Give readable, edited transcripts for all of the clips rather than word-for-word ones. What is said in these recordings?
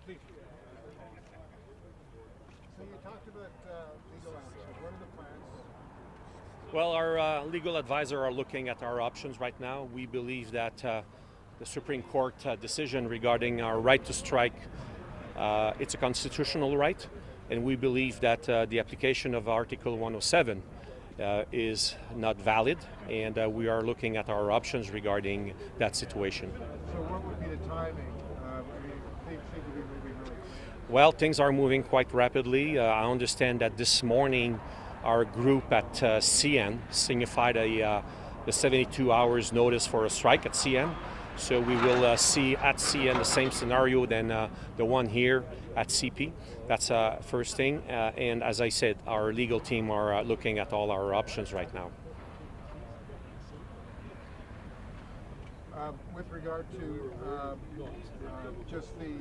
please. So you talked about legal action. What are the plans? Well, our legal advisor are looking at our options right now. We believe that the Supreme Court decision regarding our right to strike, it's a constitutional right, and we believe that the application of Article 107 is not valid, and we are looking at our options regarding that situation. So what would be the timing? Things seem to be moving really quick. Well, things are moving quite rapidly. I understand that this morning our group at CN signified the 72 hours notice for a strike at CN. So we will see at CN the same scenario than the one here at CP. That's first thing. And as I said, our legal team are looking at all our options right now. With regard to just the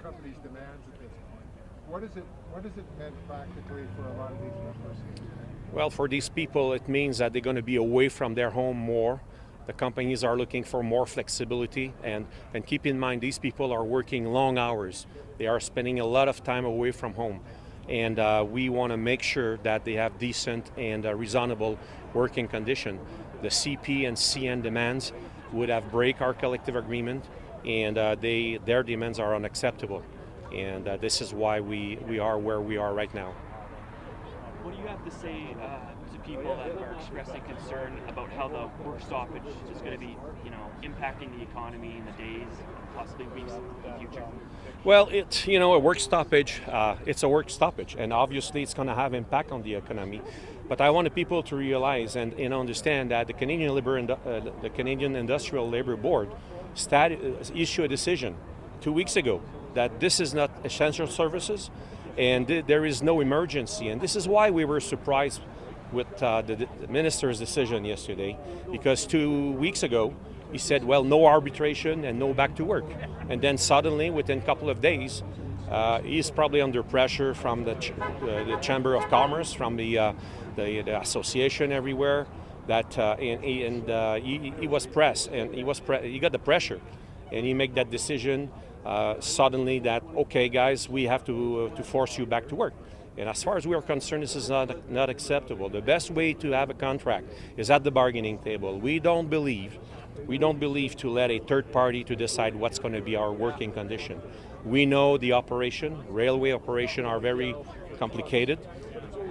company's demands at this point, what does it mean practically for a lot of these workers? Well, for these people, it means that they're going to be away from their home more. The companies are looking for more flexibility, and keep in mind, these people are working long hours. They are spending a lot of time away from home, and we want to make sure that they have decent and reasonable working condition. The CP and CN demands would have break our collective agreement, and their demands are unacceptable, and this is why we are where we are right now. What do you have to say to people that are expressing concern about how the work stoppage is going to be, impacting the economy in the days, possibly weeks in the future? Well, it's a work stoppage. It's a work stoppage, and obviously it's going to have impact on the economy. But I want people to realize and understand that the Canadian Industrial Labour Board issued a decision 2 weeks ago that this is not essential services, and there is no emergency. And this is why we were surprised with the minister's decision yesterday, because 2 weeks ago he said, well, no arbitration and no back to work. And then suddenly, within a couple of days, he's probably under pressure from the Chamber of Commerce, from the association everywhere, that he was pressed, and he got the pressure, and he made that decision suddenly that, okay, guys, we have to force you back to work. And as far as we are concerned, this is not acceptable. The best way to have a contract is at the bargaining table. We don't believe to let a third party to decide what's going to be our working condition. We know the railway operation are very complicated.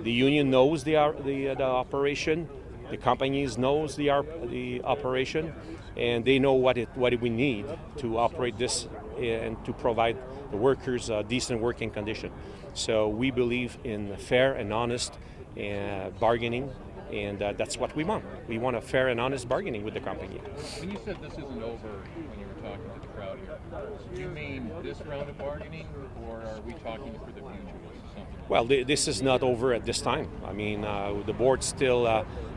The union knows the operation. The companies knows the operation, and they know what we need to operate this and to provide the workers a decent working condition. So we believe in fair and honest bargaining, and that's what we want. We want a fair and honest bargaining with the company. When you said this isn't over when you were talking to the crowd here, do you mean this round of bargaining, or are we talking for the future? Well, this is not over at this time. I mean, the board still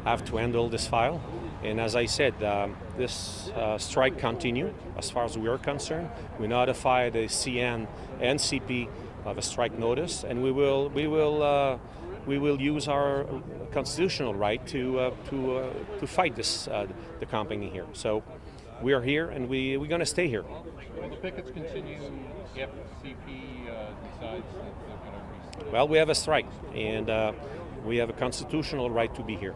have to handle this file. And as I said, this strike continue as far as we are concerned. We notify the CN and CP of a strike notice, and we will use our constitutional right to fight the company here. So we are here, and we're going to stay here. Will the pickets continue if CP decides that they're going to restart? Well, we have a strike, and we have a constitutional right to be here,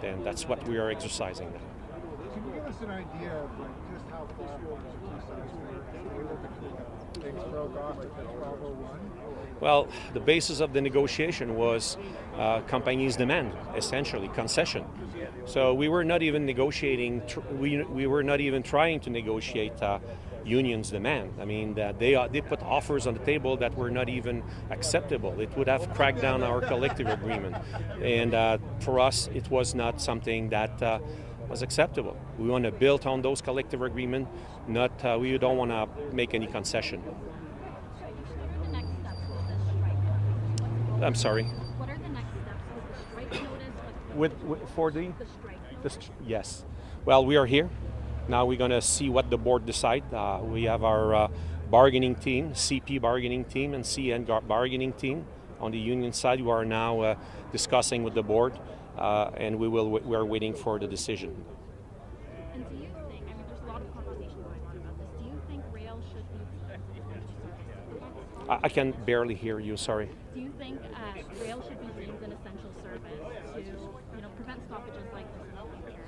and that's what we are exercising now. Can you give us an idea of just how far things broke off at 1201? Well, the basis of the negotiation was companies' demand, essentially concession. So we were not even negotiating. We were not even trying to negotiate unions' demand. I mean, they put offers on the table that were not even acceptable. It would have cracked down our collective agreement, and for us, it was not something that was acceptable. We want to build on those collective agreements. We don't want to make any concession. I'm sorry. What are the next steps with the strike notice? For the strike? Yes. Well, we are here. Now we're going to see what the board decide. We have our bargaining team, CP bargaining team and CN bargaining team on the union side, who are now discussing with the board, and we are waiting for the decision. And do you think, there's a lot of conversation going on about this, do you think rail should be I can barely hear you, sorry. Do you think rail should be deemed an essential service to, prevent stoppages like this in the future?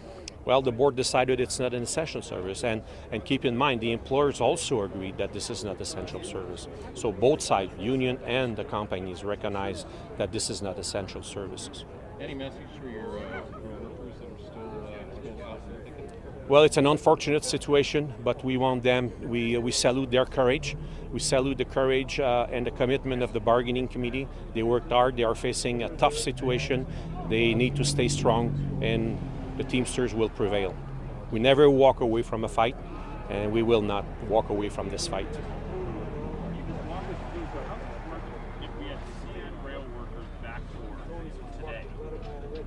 Well, the board decided it's not an essential service, and keep in mind, the employers also agreed that this is not essential service. So both sides, union and the companies, recognize that this is not essential services. Any message for your workers that are still out there thinking? Well, it's an unfortunate situation, but we want them, we salute their courage. We salute the courage and the commitment of the bargaining committee. They worked hard, they are facing a tough situation. They need to stay strong, and the Teamsters will prevail. We never walk away from a fight, and we will not walk away from this fight. If we had seen rail workers back to work today,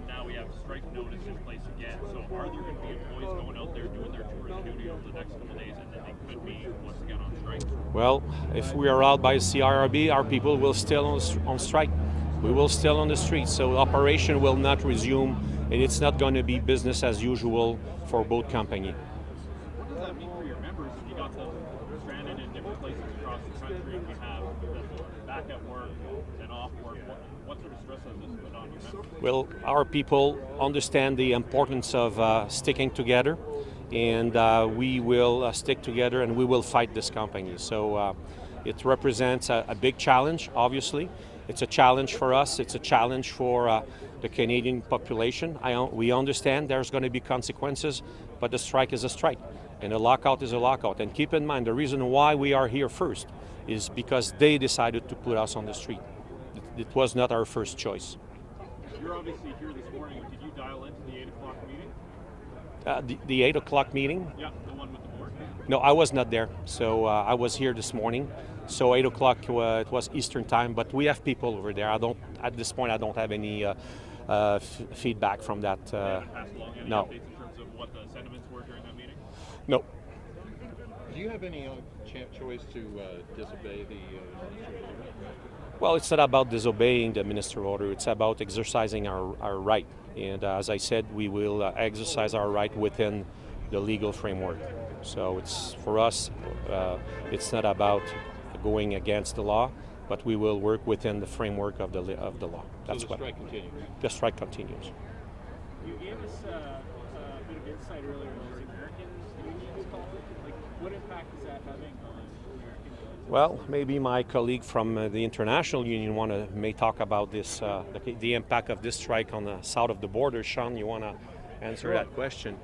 now we have strike notice in place again. So are there going to be employees going out there doing their tour of duty over the next couple of days, and then they could be once again on strike? Well, if we are out by CIRB, our people will still on strike. We will still on the streets, so operation will not resume, and it's not going to be business as usual for both companies. What does that mean for your members if you got them stranded in different places across the country and you have them back at work and off work? What sort of stress has this put on your members? Well, our people understand the importance of sticking together, and we will stick together and we will fight this company. So it represents a big challenge, obviously. It's a challenge for us. It's a challenge for the Canadian population. We understand there's going to be consequences, but the strike is a strike, and a lockout is a lockout. And keep in mind, the reason why we are here first is because they decided to put us on the street. It was not our first choice. You're obviously here this morning. Did you dial into the 8 o'clock meeting? The 8 o'clock meeting? Yeah, the one with the board. No, I was not there. So I was here this morning. So 8 o'clock it was Eastern time, but we have people over there. At this point, I don't have any feedback from that. Pass along any No. updates in terms of what the sentiments were during that meeting? No. Do you have any choice to disobey the minister's order? Well, it's not about disobeying the minister order. It's about exercising our right. And as I said, we will exercise our right within the legal framework. So it's for us, it's not about going against the law, but we will work within the framework of the law. That's So the strike continues? The strike continues. You gave us a bit of insight earlier on the American unions call. Like, what impact is that having on American unions? Well, maybe my colleague from the international union may talk about this, the impact of this strike on the south of the border. Sean, you want to answer that question?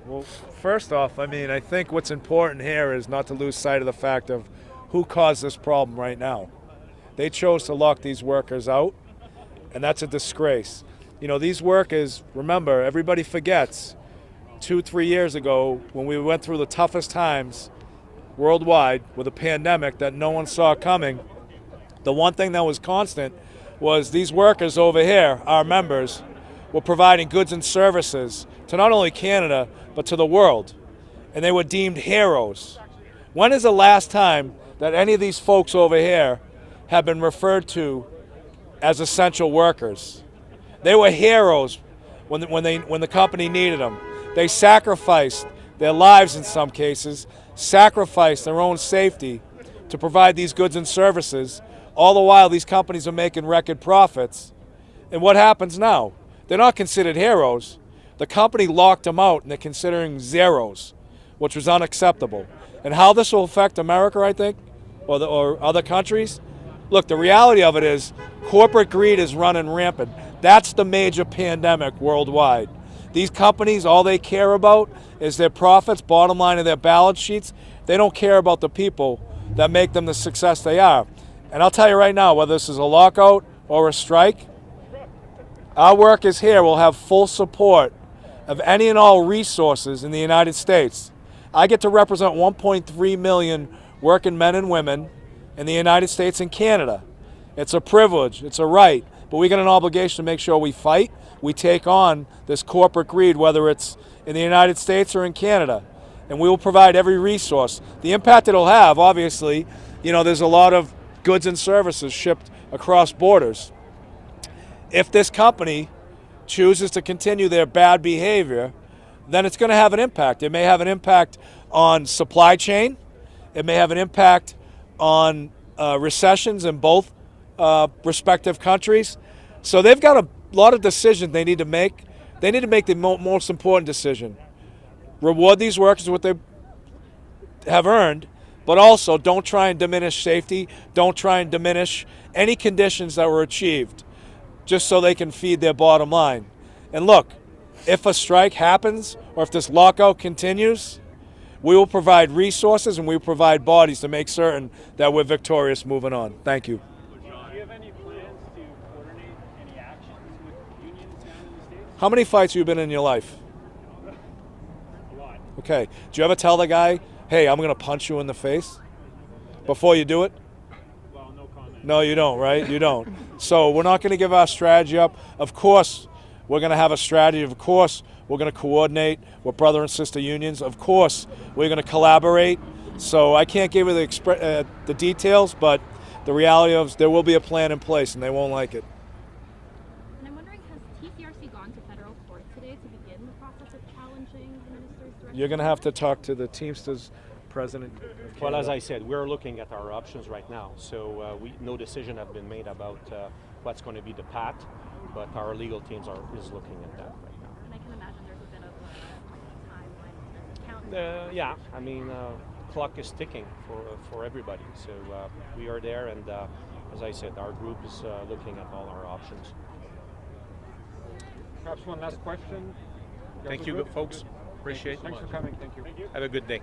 Well, first off, I think what's important here is not to lose sight of the fact of who caused this problem right now. They chose to lock these workers out, and that's a disgrace. These workers, remember, everybody forgets 2-3 years ago when we went through the toughest times worldwide with a pandemic that no one saw coming, the one thing that was constant was these workers over here, our members, were providing goods and services to not only Canada, but to the world. And they were deemed heroes. When is the last time that any of these folks over here have been referred to as essential workers? They were heroes when the company needed them. They sacrificed their lives in some cases, sacrificed their own safety to provide these goods and services. All the while, these companies are making record profits. And what happens now? They're not considered heroes. The company locked them out, and they're considering zeros, which was unacceptable. And how this will affect America, I think, or other countries? Look, the reality of it is corporate greed is running rampant. That's the major pandemic worldwide. These companies, all they care about is their profits, bottom line of their balance sheets. They don't care about the people that make them the success they are. And I'll tell you right now, whether this is a lockout or a strike, our workers here will have full support of any and all resources in the United States. I get to represent 1.3 million working men and women in the United States and Canada. It's a privilege, it's a right, but we got an obligation to make sure we fight, we take on this corporate greed, whether it's in the United States or in Canada, and we will provide every resource. The impact it'll have, obviously, there's a lot of goods and services shipped across borders. If this company chooses to continue their bad behavior, then it's going to have an impact. It may have an impact on supply chain. It may have an impact on recessions in both respective countries. So they've got a lot of decisions they need to make. They need to make the most important decision. Reward these workers what they have earned, but also don't try and diminish safety. Don't try and diminish any conditions that were achieved just so they can feed their bottom line. And look, if a strike happens or if this lockout continues, we will provide resources and we will provide bodies to make certain that we're victorious moving on. Thank you. Do you have any plans to coordinate any actions with unions down in the States? How many fights have you been in your life? A lot. Okay. Do you ever tell the guy, hey, I'm going to punch you in the face before you do it? Well, no comment. No, you don't, right? You don't. So we're not going to give our strategy up. Of course, we're going to have a strategy. Of course, we're going to coordinate with brother and sister unions. Of course, we're going to collaborate. So I can't give you the details, but the reality is there will be a plan in place, and they won't like it. And I'm wondering, has TCRC gone to federal court today to begin the process of challenging the minister's direction? You're going to have to talk to the Teamsters president. Well, as I said, we're looking at our options right now. So no decision have been made about what's going to be the path, but our legal teams is looking at that right now. And I can imagine there's a bit of a timeline counting. Yeah, I mean, clock is ticking for everybody. So we are there, and as I said, our group is looking at all our options. Perhaps one last question. Thank you, folks. Appreciate it. Thanks for coming. Thank you. Have a good day.